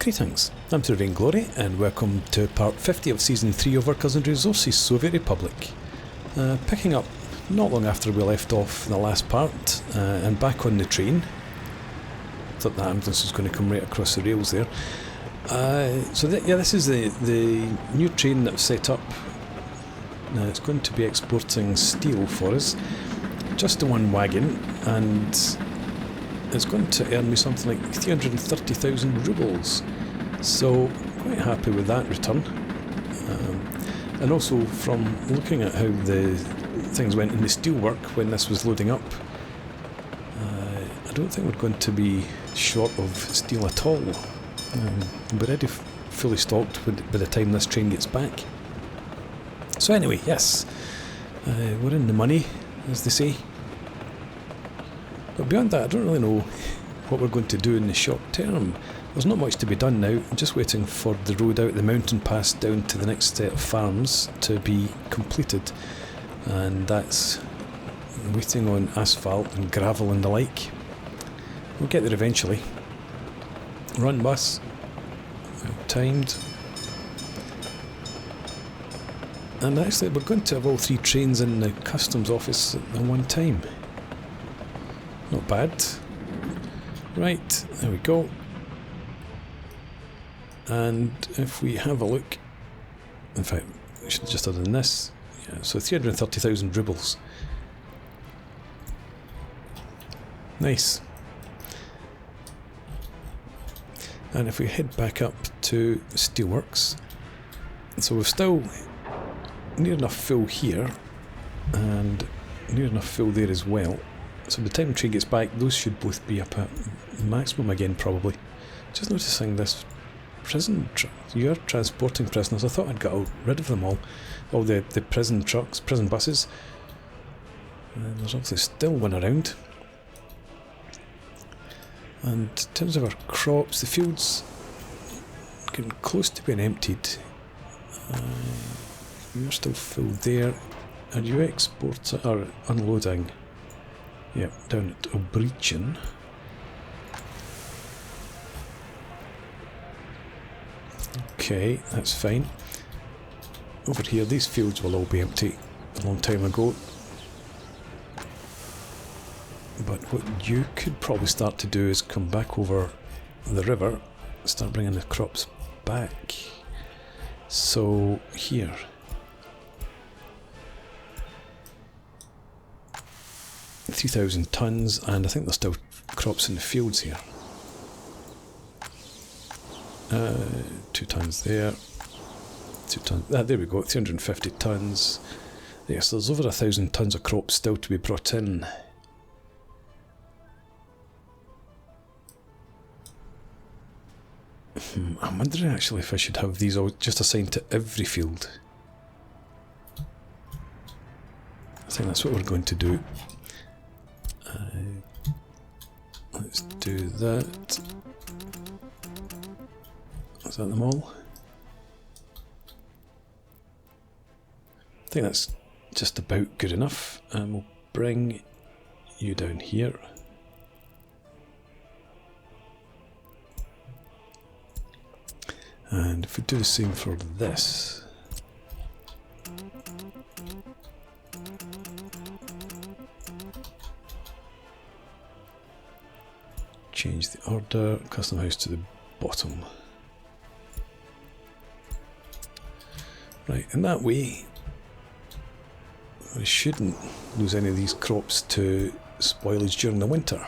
Greetings, I'm Sir Vainglory and welcome to part 50 of season 3 of Workers and Resources Soviet Republic. Picking up not long after we left off in the last part and back on the train. Thought the ambulance was going to come right across the rails there. This is the new train that was set up. Now it's going to be exporting steel for us. Just the one wagon, and it's going to earn me something like 330,000 rubles. So quite happy with that return. And also from looking at how the things went in the steelwork when this was loading up, I don't think we're going to be short of steel at all. We're already fully stocked by the time this train gets back. So anyway, yes, we're in the money, as they say. But beyond that, I don't really know what we're going to do in the short term. There's not much to be done now. I'm just waiting for the road out the mountain pass down to the next set of farms to be completed. And that's waiting on asphalt and gravel and the like. We'll get there eventually. Run bus. Timed. And actually we're going to have all three trains in the customs office at one time. Not bad. Right, there we go. And if we have a look, in fact, we should have just have done this. Yeah, so 330,000 rubles. Nice. And if we head back up to Steelworks, so we're still near enough full here, and near enough full there as well. So by the time the train gets back, those should both be up at maximum again, probably. Just noticing this prison you're transporting prisoners. I thought I'd got rid of them all the prison trucks, prison buses. And there's obviously still one around. And in terms of our crops, the fields getting close to being emptied. You're still full there. Are you exporting or unloading? Yep, down at Obrechin. Okay, that's fine. Over here, these fields will all be empty a long time ago. But what you could probably start to do is come back over the river, start bringing the crops back. So, here. $3,000 tons, and I think there's still crops in the fields here. 2 tons there. 2 tons. There we go. 350 tons. Yes, there's over 1,000 tons of crops still to be brought in. I'm wondering actually if I should have these all just assigned to every field. I think that's what we're going to do. Let's do that. Is that them all? I think that's just about good enough, and we'll bring you down here. And if we do the same for this, change the order, custom house to the bottom. Right, in that way, we shouldn't lose any of these crops to spoilage during the winter.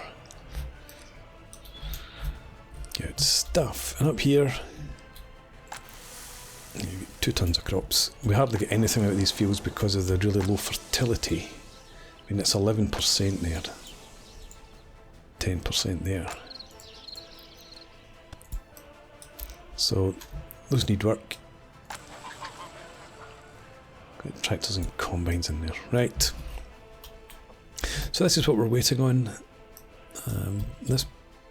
Good stuff. And up here, you get 2 tons of crops. We hardly get anything out of these fields because of the really low fertility. I mean, it's 11% there. 10% there. So, those need work. Got tractors and combines in there. Right. So this is what we're waiting on. This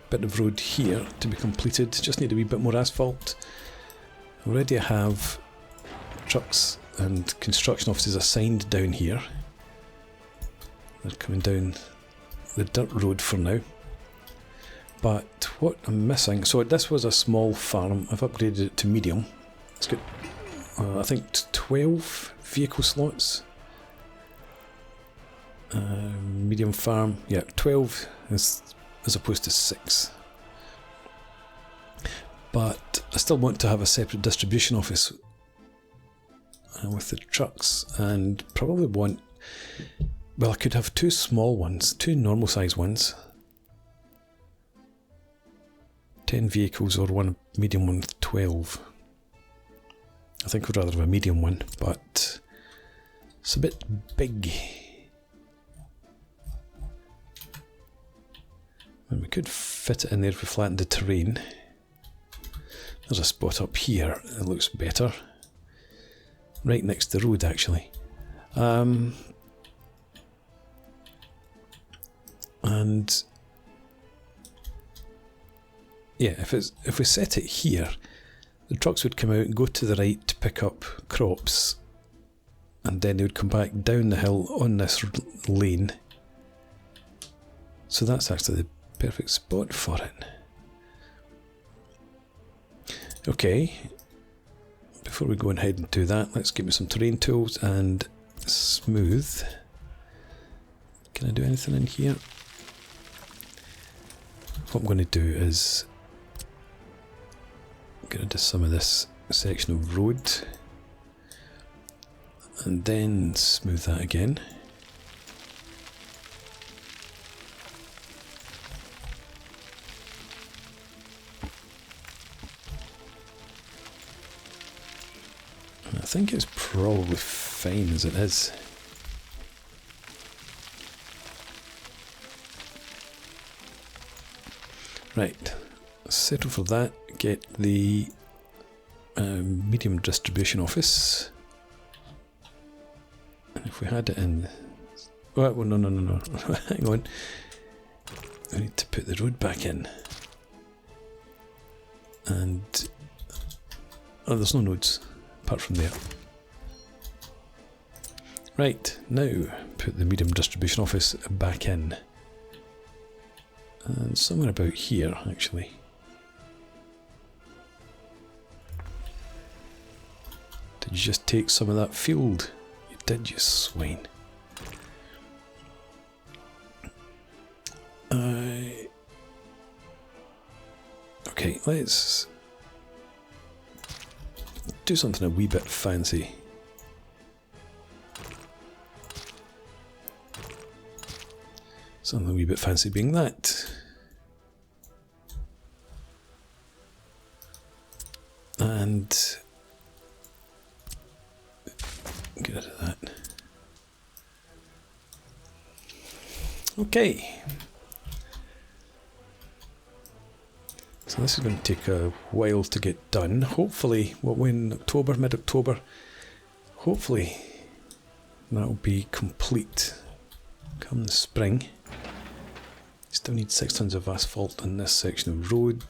bit of road here to be completed. Just need a wee bit more asphalt. Already I have trucks and construction offices assigned down here. They're coming down the dirt road for now. But what I'm missing, so this was a small farm. I've upgraded it to medium. It's got, I think, 12 vehicle slots. Medium farm, yeah, 12 as opposed to 6. But I still want to have a separate distribution office with the trucks, and probably want, well, I could have 2 small ones, 2 normal size ones. 10 vehicles or 1 medium one with 12. I think I'd rather have a medium one, but it's a bit big. And we could fit it in there if we flattened the terrain. There's a spot up here, it looks better. Right next to the road, actually. And yeah, if we set it here, the trucks would come out and go to the right to pick up crops, and then they would come back down the hill on this lane. So that's actually the perfect spot for it. Okay, before we go ahead and do that, let's give me some terrain tools and smooth. Can I do anything in here? What I'm going to do is get rid of some of this section of road and then smooth that again. I think it's probably fine as it is. Right, settle for that, get the medium distribution office. And if we had it in... Oh, no. Hang on. I need to put the road back in. And... oh, there's no nodes. Apart from there. Right, now put the medium distribution office back in. And somewhere about here, actually. Did you just take some of that field? You did, you swine. Okay, let's do something a wee bit fancy. Something a wee bit fancy being that. And get rid of that. Okay. So this is going to take a while to get done. Hopefully, what we're in October, mid-October, hopefully that'll be complete come the spring. Still need 6 tons of asphalt in this section of road.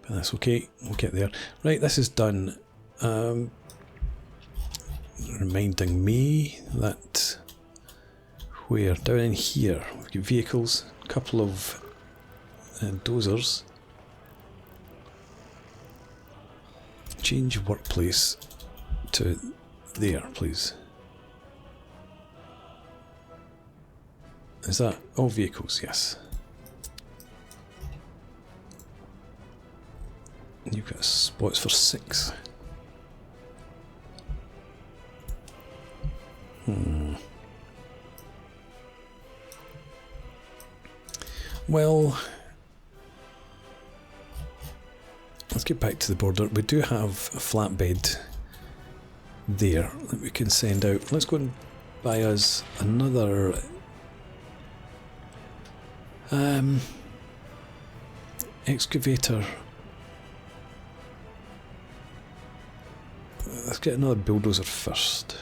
But that's okay, we'll get there. Right, this is done. Reminding me that we're down in here. We've got vehicles, a couple of dozers. Change workplace to there, please. Is that all vehicles? Yes. You've got spots for 6. Well, let's get back to the border. We do have a flatbed there that we can send out. Let's go and buy us another excavator. Let's get another bulldozer first.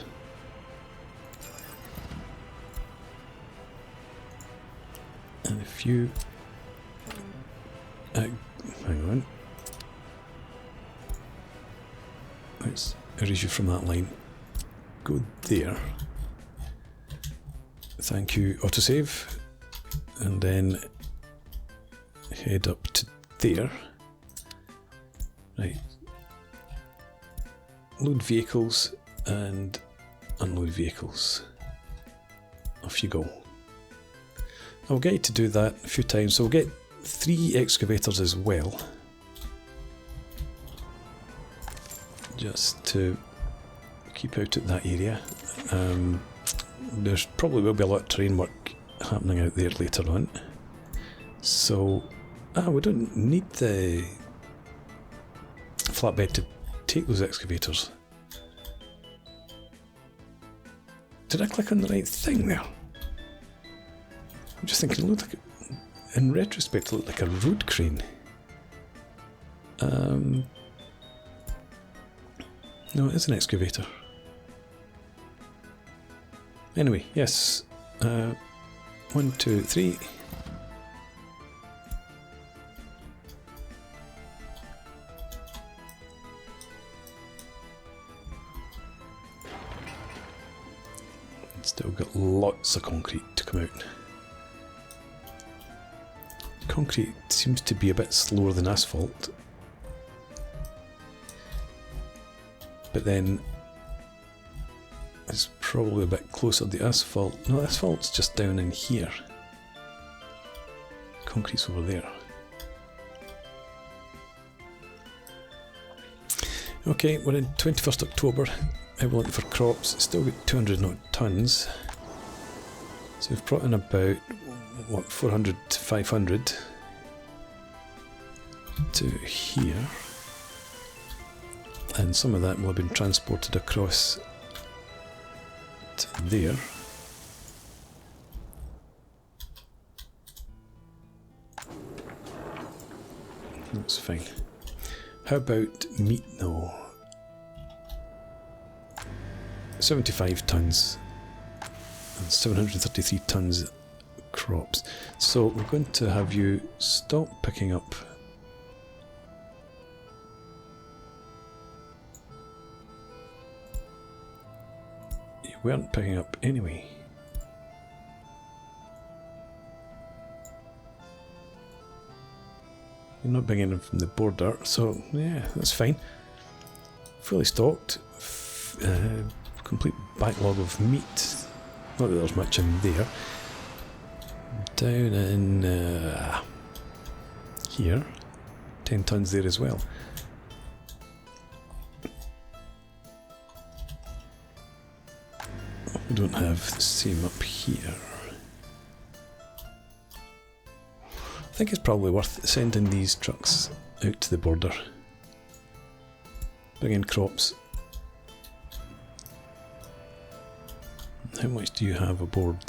And if you... hang on. Let's erase you from that line. Go there. Thank you, autosave. and then head up to there. Right. Load vehicles and unload vehicles. Off you go. I'll get you to do that a few times, so we'll get 3 excavators as well. Just to keep out at that area. There's probably will be a lot of terrain work happening out there later on. So, we don't need the flatbed to take those excavators. Did I click on the right thing there? I'm just thinking, it looked like, in retrospect, it looked like a road crane. No, it is an excavator. Anyway, yes. 1, 2, 3. Still got lots of concrete to come out. Concrete seems to be a bit slower than asphalt. But then it's probably a bit closer to the asphalt. No, asphalt's just down in here. Concrete's over there. Okay, we're in 21st October. We're looking for crops. Still got 200 odd tons. So we've brought in about, what, 400 to 500 to here. And some of that will have been transported across to there. That's fine. How about meat though? 75 tons and 733 tons crops. So we're going to have you stop picking up weren't picking up anyway. You're not bringing them from the border, so yeah, that's fine. Fully stocked, complete backlog of meat. Not that there's much in there. Down in here, 10 tons there as well. We don't have the same up here. I think it's probably worth sending these trucks out to the border. Bring in crops. How much do you have aboard?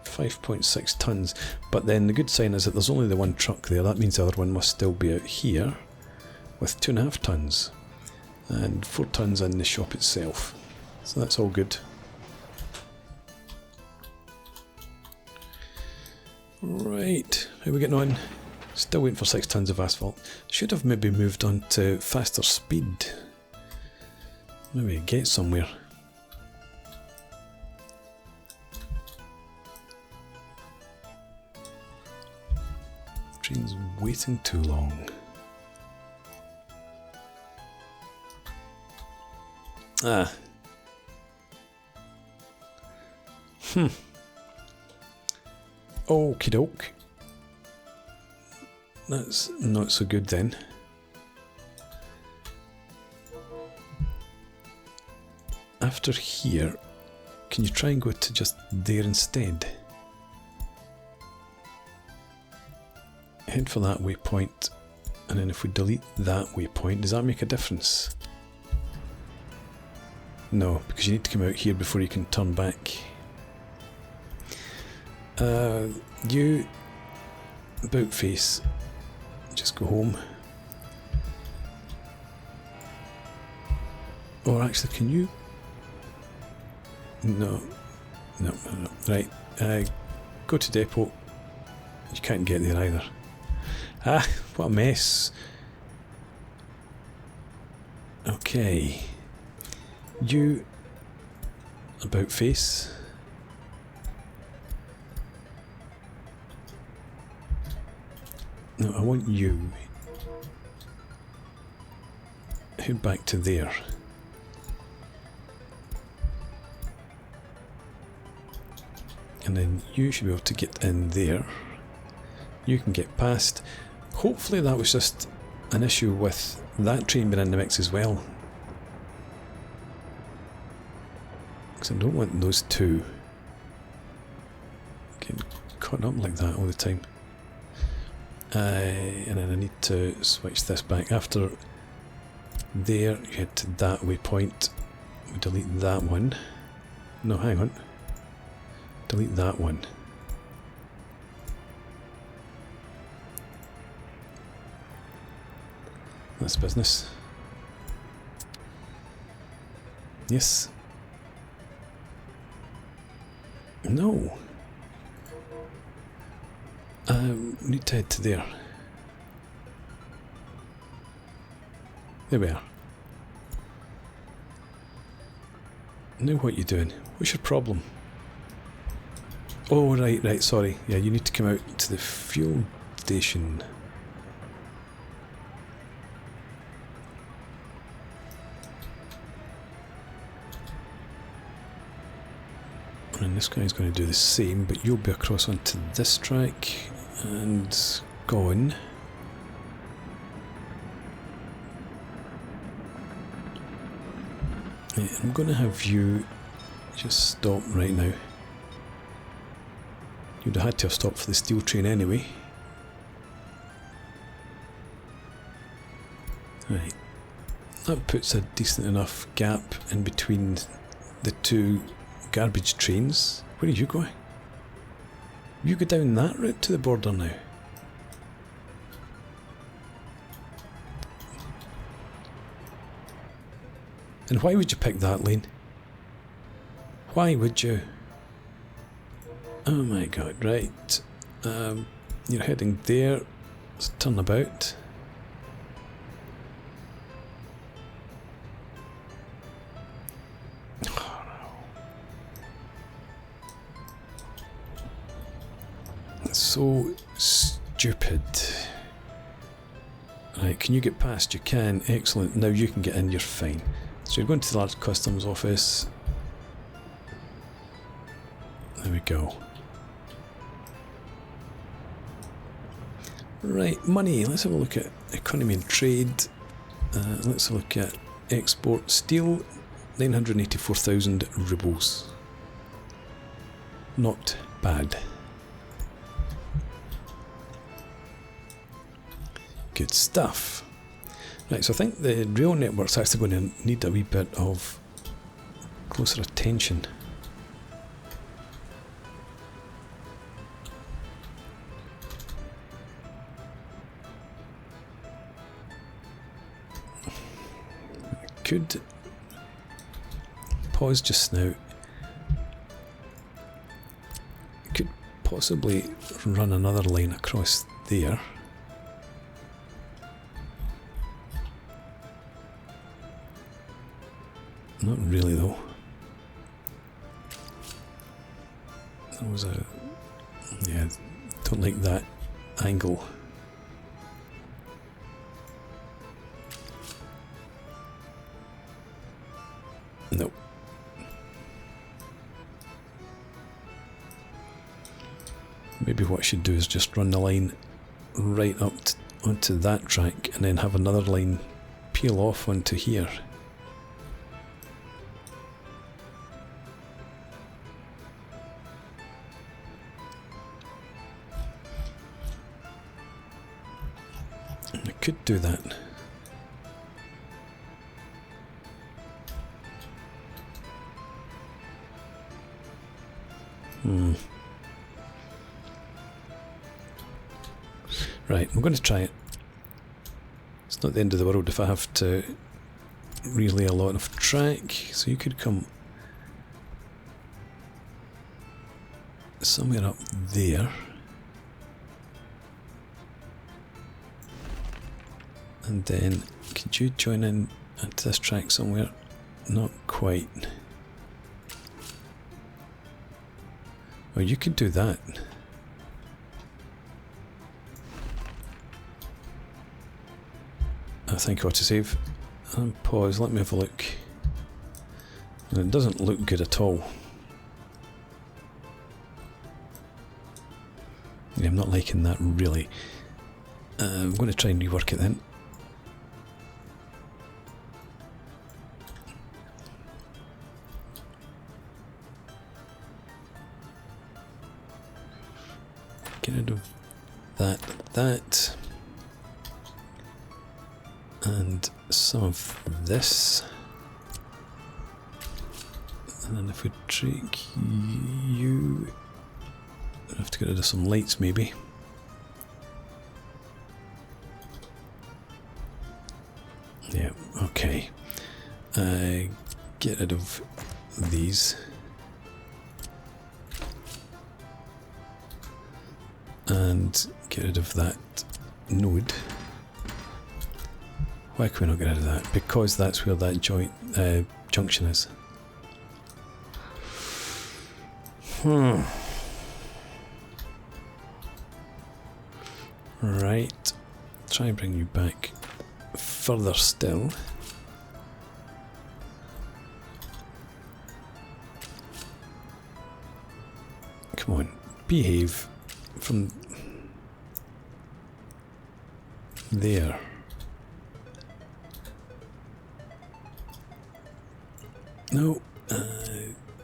5.6 tons. But then the good sign is that there's only the one truck there. That means the other one must still be out here with 2.5 tons. And 4 tons in the shop itself. So that's all good. Right, how are we getting on? Still waiting for 6 tons of asphalt. Should have maybe moved on to faster speed. Maybe get somewhere. Train's waiting too long. Ah. Okie doke. That's not so good then. After here, can you try and go to just there instead? Head for that waypoint, and then if we delete that waypoint, does that make a difference? No, because you need to come out here before you can turn back. You, about face, just go home. Or actually, can you? No. Right, go to depot. You can't get there either. Ah, what a mess. Okay. You, about face. No, I want you. Head back to there. And then you should be able to get in there. You can get past. Hopefully that was just an issue with that train being in the mix as well. Because I don't want those two getting caught up like that all the time. And then I need to switch this back. After there, you head to that waypoint. We delete that one. No, hang on. Delete that one. That's business. Yes. No. Need to head to there. There we are. Now what are you doing? What's your problem? Oh, right, sorry. Yeah, you need to come out to the fuel station. And this guy's going to do the same, but you'll be across onto this track and gone. Yeah, I'm going to have you just stop right now. You'd have had to have stopped for the steel train anyway. Right. That puts a decent enough gap in between the two garbage trains. Where are you going? You go down that route to the border now. And why would you pick that lane? Why would you? Oh my god, right. You're heading there. Let's turn about. So stupid. Right, can you get past? You can. Excellent. Now you can get in. You're fine. So you're going to the large customs office. There we go. Right, money. Let's have a look at economy and trade. Let's have a look at export steel. 984,000 rubles. Not bad. Good stuff. Right, so I think the rail network's actually going to need a wee bit of closer attention. I could pause just now. I could possibly run another line across there. Not really though. That was a... yeah, don't like that angle. Nope. Maybe what I should do is just run the line right up onto that track and then have another line peel off onto here. Could do that. Right, I'm going to try it. It's not the end of the world if I have to relay a lot of track, so you could come somewhere up there. And then, could you join in at this track somewhere? Not quite. Oh, you could do that. I think autosave. And pause, let me have a look. And it doesn't look good at all. Yeah, I'm not liking that really. I'm going to try and rework it then. Get rid of that, and some of this. And then if we take you, I have to get rid of some lights maybe. Yeah, okay. Get rid of these. And get rid of that node. Why can we not get rid of that? Because that's where that junction is. Right. Try and bring you back further still. Come on, behave from there. No,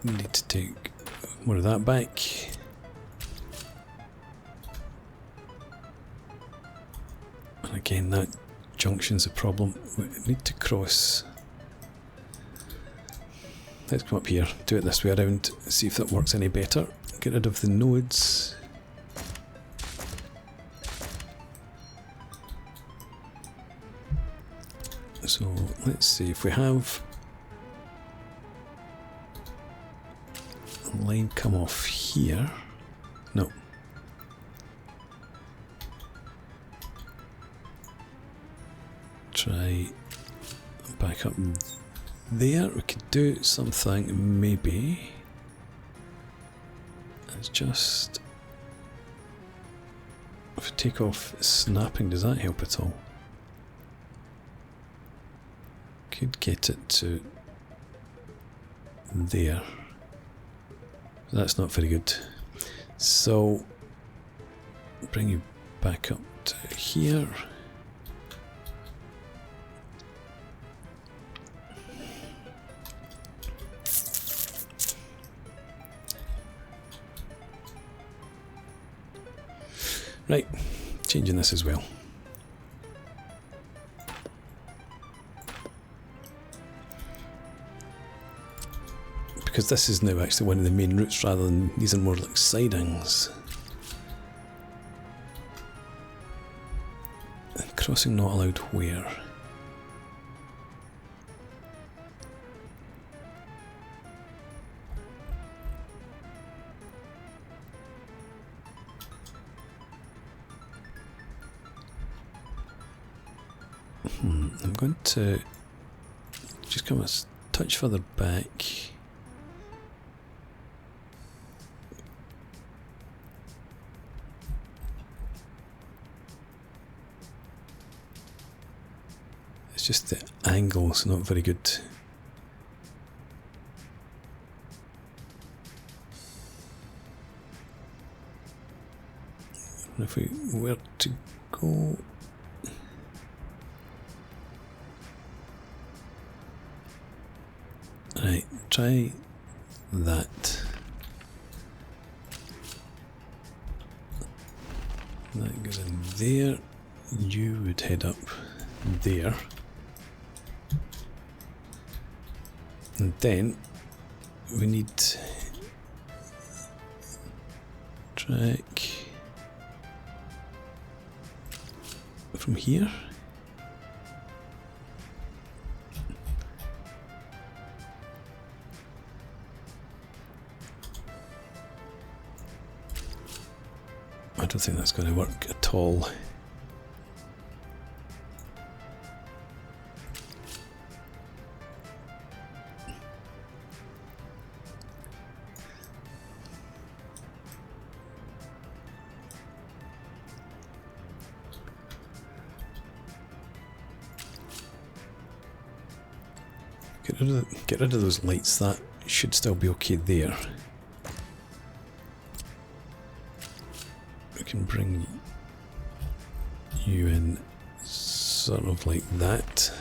we need to take more of that back. And again, that junction's a problem. We need to cross. Let's come up here, do it this way around, see if that works any better. Get rid of the nodes. So let's see if we have a line come off here. No. Try back up there. We could do something maybe. It's just if we take off snapping, does that help at all? Could get it to there. That's not very good. So bring you back up to here. Right, changing this as well. Because this is now actually one of the main routes rather than these are more like sidings. And crossing not allowed where? I'm going to just come a touch further back. It's just the angle's not very good. And if we were to go right, try that. That goes in there. You would head up there. And then we need track from here. I don't think that's going to work at all. Get rid of those lights. That should still be okay there. We can bring you in sort of like that.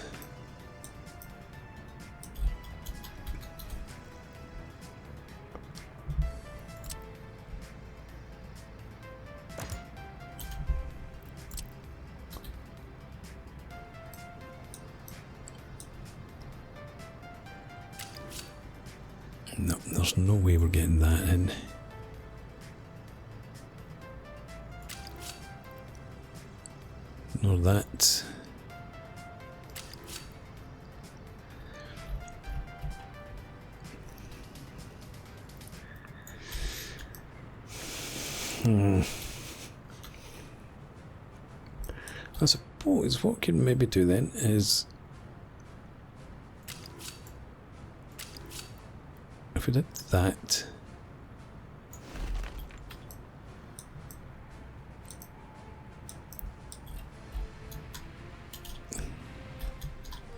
No, there's no way we're getting that in. Nor that. I suppose what we can maybe do then is, if we did that,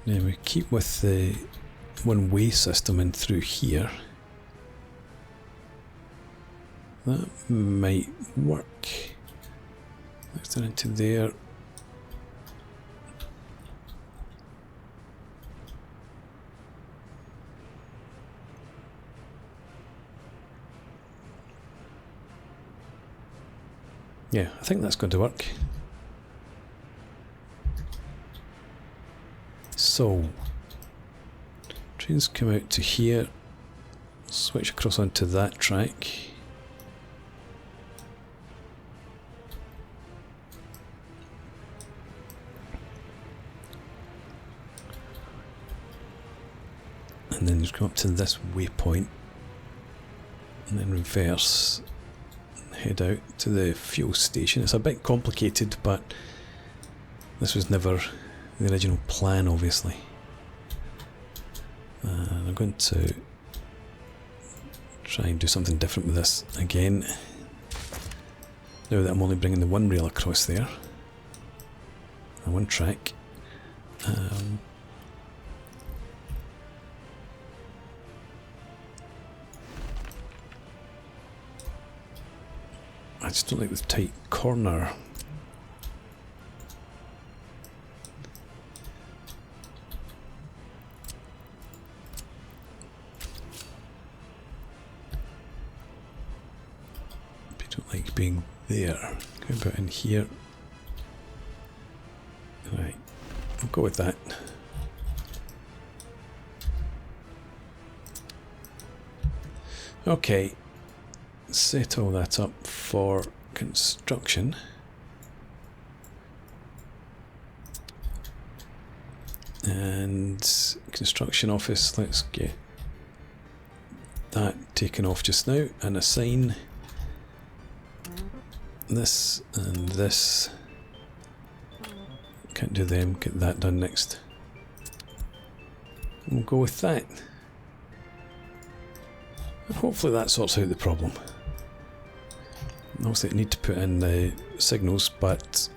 then we keep with the one-way system in through here. That might work. Let's turn into there. Yeah, I think that's going to work. So, trains come out to here, switch across onto that track. And then just come up to this waypoint, and then reverse. Head out to the fuel station. It's a bit complicated, but this was never the original plan, obviously. I'm going to try and do something different with this again. Now that I'm only bringing the one rail across there, and one track. I just don't like the tight corner. I don't like being there. How about in here? Right, I'll go with that. Okay. Set all that up for construction. And construction office, let's get that taken off just now and assign this and this. Can't do them, get that done next. We'll go with that. And hopefully that sorts out the problem. Obviously I need to put in the signals, but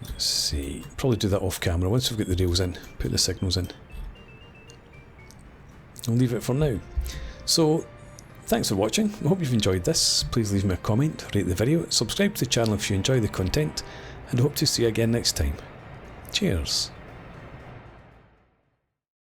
let's see, probably do that off camera. Once we've got the rails in, put the signals in. I'll leave it for now. So thanks for watching. I hope you've enjoyed this. Please leave me a comment, rate the video, subscribe to the channel if you enjoy the content, and I hope to see you again next time. Cheers.